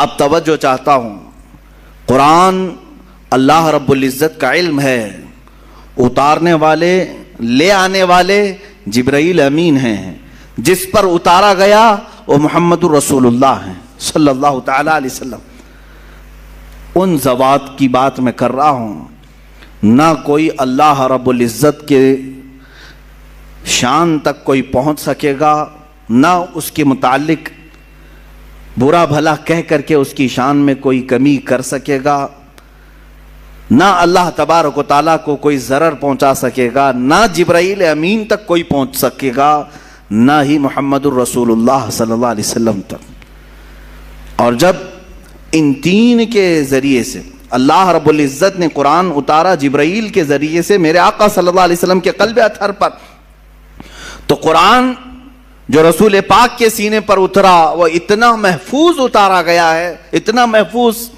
اب توجہ چاہتا ہوں، قرآن اللہ رب العزت کا علم ہے، اتارنے والے لے آنے والے جبرائیل امین ہیں، جس پر اتارا گیا وہ محمد الرسول اللہ ہیں صلی اللہ تعالی علیہ وسلم۔ ان ذوات کی بات میں کر رہا ہوں، نہ کوئی اللہ رب العزت کے شان تک کوئی پہنچ سکے گا، نہ اس کے متعلق برا بھلا کہہ کر کے اس کی شان میں کوئی کمی کر سکے گا، نہ اللہ تبارک و تعالیٰ کو کوئی ضرر پہنچا سکے گا، نہ جبرائیل امین تک کوئی پہنچ سکے گا، نہ ہی محمد الرسول اللہ صلی اللہ علیہ وسلم تک۔ اور جب ان تین کے ذریعے سے اللہ رب العزت نے قرآن اتارا جبرائیل کے ذریعے سے میرے آقا صلی اللہ علیہ وسلم کے قلب اطہر پر، تو قرآن جو رسول پاک کے سینے پر اترا وہ اتنا محفوظ اتارا گیا ہے، اتنا محفوظ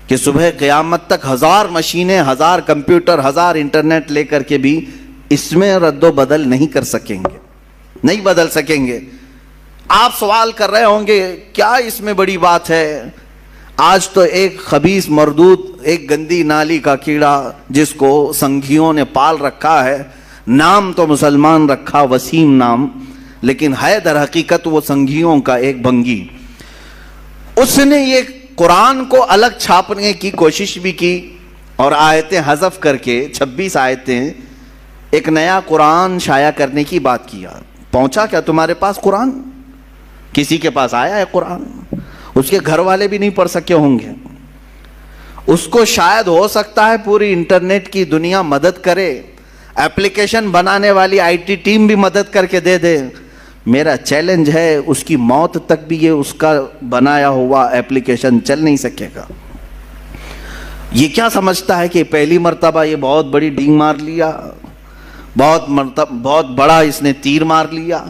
کہ صبح قیامت تک 1000 مشینیں، 1000 کمپیوٹر، 1000 انٹرنیٹ لے کر کے بھی اس میں رد و بدل نہیں کر سکیں گے، نہیں بدل سکیں گے۔ آپ سوال کر رہے ہوں گے کیا اس میں بڑی بات ہے؟ آج تو ایک خبیث مردود، ایک گندی نالی کا کیڑا جس کو سنگھیوں نے پال رکھا ہے، نام تو مسلمان رکھا وسیم نام، لیکن ہے در حقیقت وہ سنگھیوں کا ایک بھنگی، اس نے یہ قرآن کو الگ چھاپنے کی کوشش بھی کی اور آیتیں حذف کر کے 26 آیتیں ایک نیا قرآن شائع کرنے کی بات کیا۔ پہنچا کیا تمہارے پاس قرآن؟ کسی کے پاس آیا ہے قرآن؟ اس کے گھر والے بھی نہیں پڑھ سکے ہوں گے، اس کو شاید ہو سکتا ہے پوری انٹرنیٹ کی دنیا مدد کرے، ایپلیکیشن بنانے والی آئی ٹی ٹیم بھی مدد کر کے دے دے۔ میرا چیلنج ہے اس کی موت تک بھی یہ اس کا بنایا ہوا ایپلیکیشن چل نہیں سکے گا۔ یہ کیا سمجھتا ہے کہ پہلی مرتبہ یہ بہت بڑی ڈینگ مار لیا، بہت بڑا اس نے تیر مار لیا؟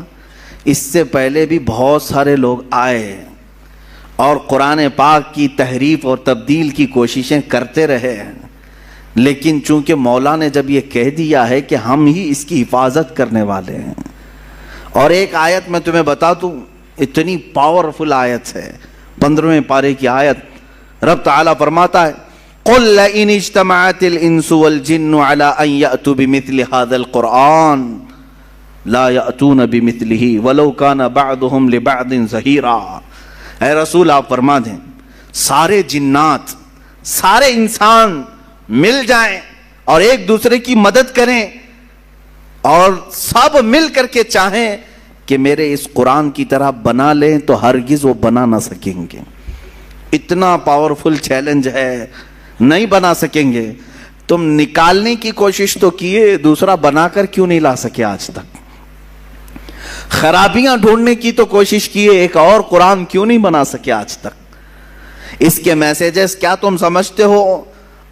اس سے پہلے بھی بہت سارے لوگ آئے اور قرآن پاک کی تحریف اور تبدیل کی کوششیں کرتے رہے، لیکن چونکہ مولا نے جب یہ کہہ دیا ہے کہ ہم ہی اس کی حفاظت کرنے والے ہیں۔ اور ایک آیت میں تمہیں بتا دوں، اتنی پاورفل آیت ہے، 15ویں پارے کی آیت، رب تعالیٰ فرماتا ہے قُلْ لَئِنِ اجْتَمَعَتِ الْإِنسُ وَالْجِنُّ عَلَىٰ أَن يَأْتُوا بِمِثْلِ هَذَا الْقُرْآنِ لَا يَأْتُونَ بِمِثْلِهِ وَلَوْ كَانَ بَعْضُهُمْ لِبَعْضٍ ظَهِيرًا۔ اے رسول آپ فرما دیں، سارے جنات، سارے انسان مل جائیں اور ایک دوسرے کی مدد کریں اور سب مل کر کے چاہیں کہ میرے اس قرآن کی طرح بنا لیں تو ہرگز وہ بنا نہ سکیں گے۔ اتنا پاورفل چیلنج ہے، نہیں بنا سکیں گے۔ تم نکالنے کی کوشش تو کیے، دوسرا بنا کر کیوں نہیں لا سکے آج تک؟ خرابیاں ڈھونڈنے کی تو کوشش کیے، ایک اور قرآن کیوں نہیں بنا سکے آج تک؟ اس کے میسیجز کیا تم سمجھتے ہو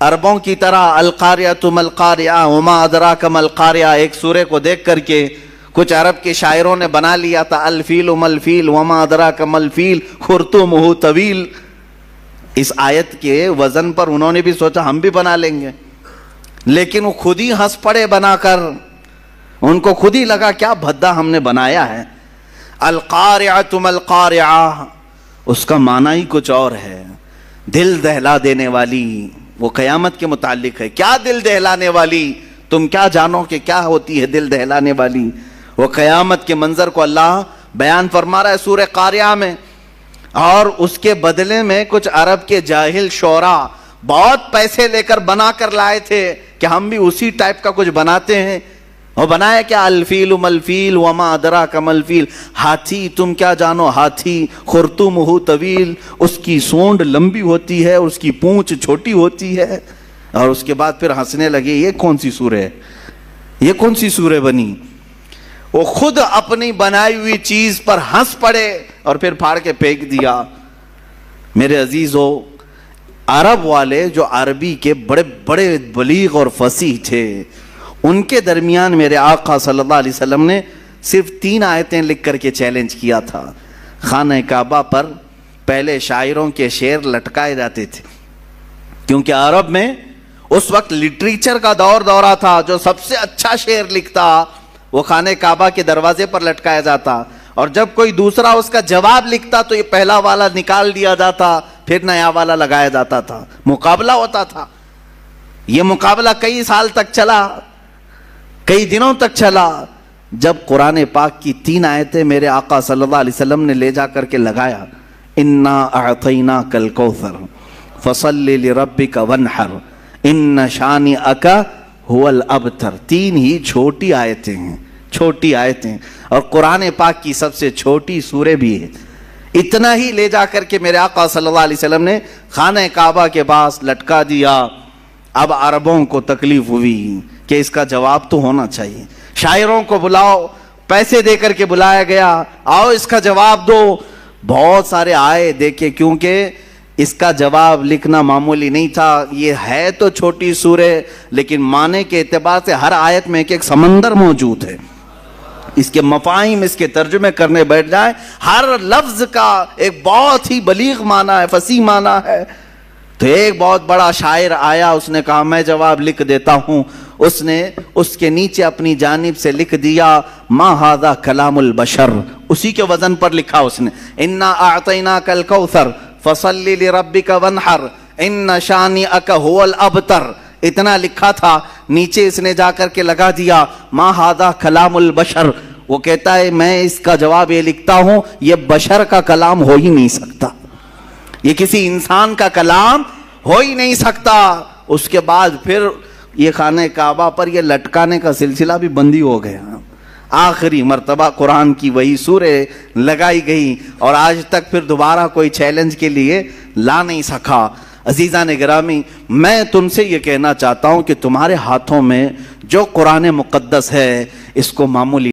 عربوں کی طرح القاریہ مل قاریہ وما ادراک مل قاریہ؟ ایک سورے کو دیکھ کر کے کچھ عرب کے شاعروں نے بنا لیا تھا الفیل مل فیل وما ادراک مل فیل خرطومہ طویل۔ اس آیت کے وزن پر انہوں نے بھی سوچا ہم بھی بنا لیں گے، لیکن وہ خود ہی ہنس پڑے بنا کر، ان کو خود ہی لگا کیا بھدا ہم نے بنایا ہے۔ القاریہ مل قاریہ، اس کا معنی ہی کچھ اور ہے، دل دہلا دینے والی۔ وہ قیامت کے متعلق ہے، کیا دل دہلانے والی؟ تم کیا جانو کہ کیا ہوتی ہے دل دہلانے والی؟ وہ قیامت کے منظر کو اللہ بیان فرما رہا ہے سورہ قاریہ میں، اور اس کے بدلے میں کچھ عرب کے جاہل شعراء بہت پیسے لے کر بنا کر لائے تھے کہ ہم بھی اسی ٹائپ کا کچھ بناتے ہیں۔ وہ بنایا کیا؟ الفیل ملفیل وما ادراک ملفیل، ہاتھی، تم کیا جانو ہاتھی، خرطومہ طویل، اس کی سونڈ لمبی ہوتی ہے، اس کی پونچھ چھوٹی ہوتی ہے۔ اور اس کے بعد پھر ہنسنے لگے، یہ کون سی سورہ ہے، یہ کون سی سورہ بنی؟ وہ خود اپنی بنائی ہوئی چیز پر ہنس پڑے اور پھر پھاڑ کے پھینک دیا۔ میرے عزیزو، عرب والے جو عربی کے بڑے بڑے بلیغ اور فصیح تھے، ان کے درمیان میرے آقا صلی اللہ علیہ وسلم نے صرف 3 آیتیں لکھ کر کے چیلنج کیا تھا۔ خانہ کعبہ پر پہلے شاعروں کے شعر لٹکائے جاتے تھے، کیونکہ عرب میں اس وقت لٹریچر کا دورہ تھا، جو سب سے اچھا شعر لکھتا وہ خانہ کعبہ کے دروازے پر لٹکایا جاتا، اور جب کوئی دوسرا اس کا جواب لکھتا تو یہ پہلا والا نکال دیا جاتا، پھر نیا والا لگایا جاتا تھا، مقابلہ ہوتا تھا۔ یہ مقابلہ کئی سال تک چلا، کئی دنوں تک چلا، جب قرآن پاک کی 3 آیتیں میرے آقا صلی اللہ علیہ وسلم نے لے جا کر کے لگایا، انا اعطیناک الکوثر فصل لربک وانحر ان شانئک هو الابتر۔ 3 ہی چھوٹی آیتیں ہیں، چھوٹی آیتیں، اور قرآن پاک کی سب سے چھوٹی سورہ بھی ہے۔ اتنا ہی لے جا کر کے میرے آقا صلی اللہ علیہ وسلم نے خانہ کعبہ کے پاس لٹکا دیا۔ اب عربوں کو تکلیف ہوئی کہ اس کا جواب تو ہونا چاہیے، شاعروں کو بلاؤ، پیسے دے کر کے بلایا گیا، آؤ اس کا جواب دو۔ بہت سارے آئے، دیکھے، کیونکہ اس کا جواب لکھنا معمولی نہیں تھا۔ یہ ہے تو چھوٹی سورہ، لیکن معنی کے اعتبار سے ہر آیت میں ایک سمندر موجود ہے۔ اس کے مفاہیم، اس کے ترجمے کرنے بیٹھ جائیں، ہر لفظ کا ایک بہت ہی بلیغ معنی ہے، فصیح معنی ہے۔ تو ایک بہت بڑا شاعر آیا، اس نے کہا میں جواب لکھ دیتا ہوں۔ اس نے اس کے نیچے اپنی جانب سے لکھ دیا ما ھذا کلام البشر، اسی کے وزن پر لکھا اس نے، انا اعطیناک الکوثر فصل لربک وانحر ان شانئک ھو الابتر، اتنا لکھا تھا۔ نیچے اس نے جا کر کے لگا دیا ما ھذا کلام البشر۔ وہ کہتا ہے میں اس کا جواب یہ لکھتا ہوں، یہ بشر کا کلام ہو ہی نہیں سکتا، یہ کسی انسان کا کلام ہو ہی نہیں سکتا۔ اس کے بعد پھر یہ خانہ کعبہ پر یہ لٹکانے کا سلسلہ بھی بندی ہو گیا۔ آخری مرتبہ قرآن کی وہی سورہ لگائی گئی، اور آج تک پھر دوبارہ کوئی چیلنج کے لیے لا نہیں سکا۔ عزیزان گرامی، میں تم سے یہ کہنا چاہتا ہوں کہ تمہارے ہاتھوں میں جو قرآن مقدس ہے، اس کو معمولی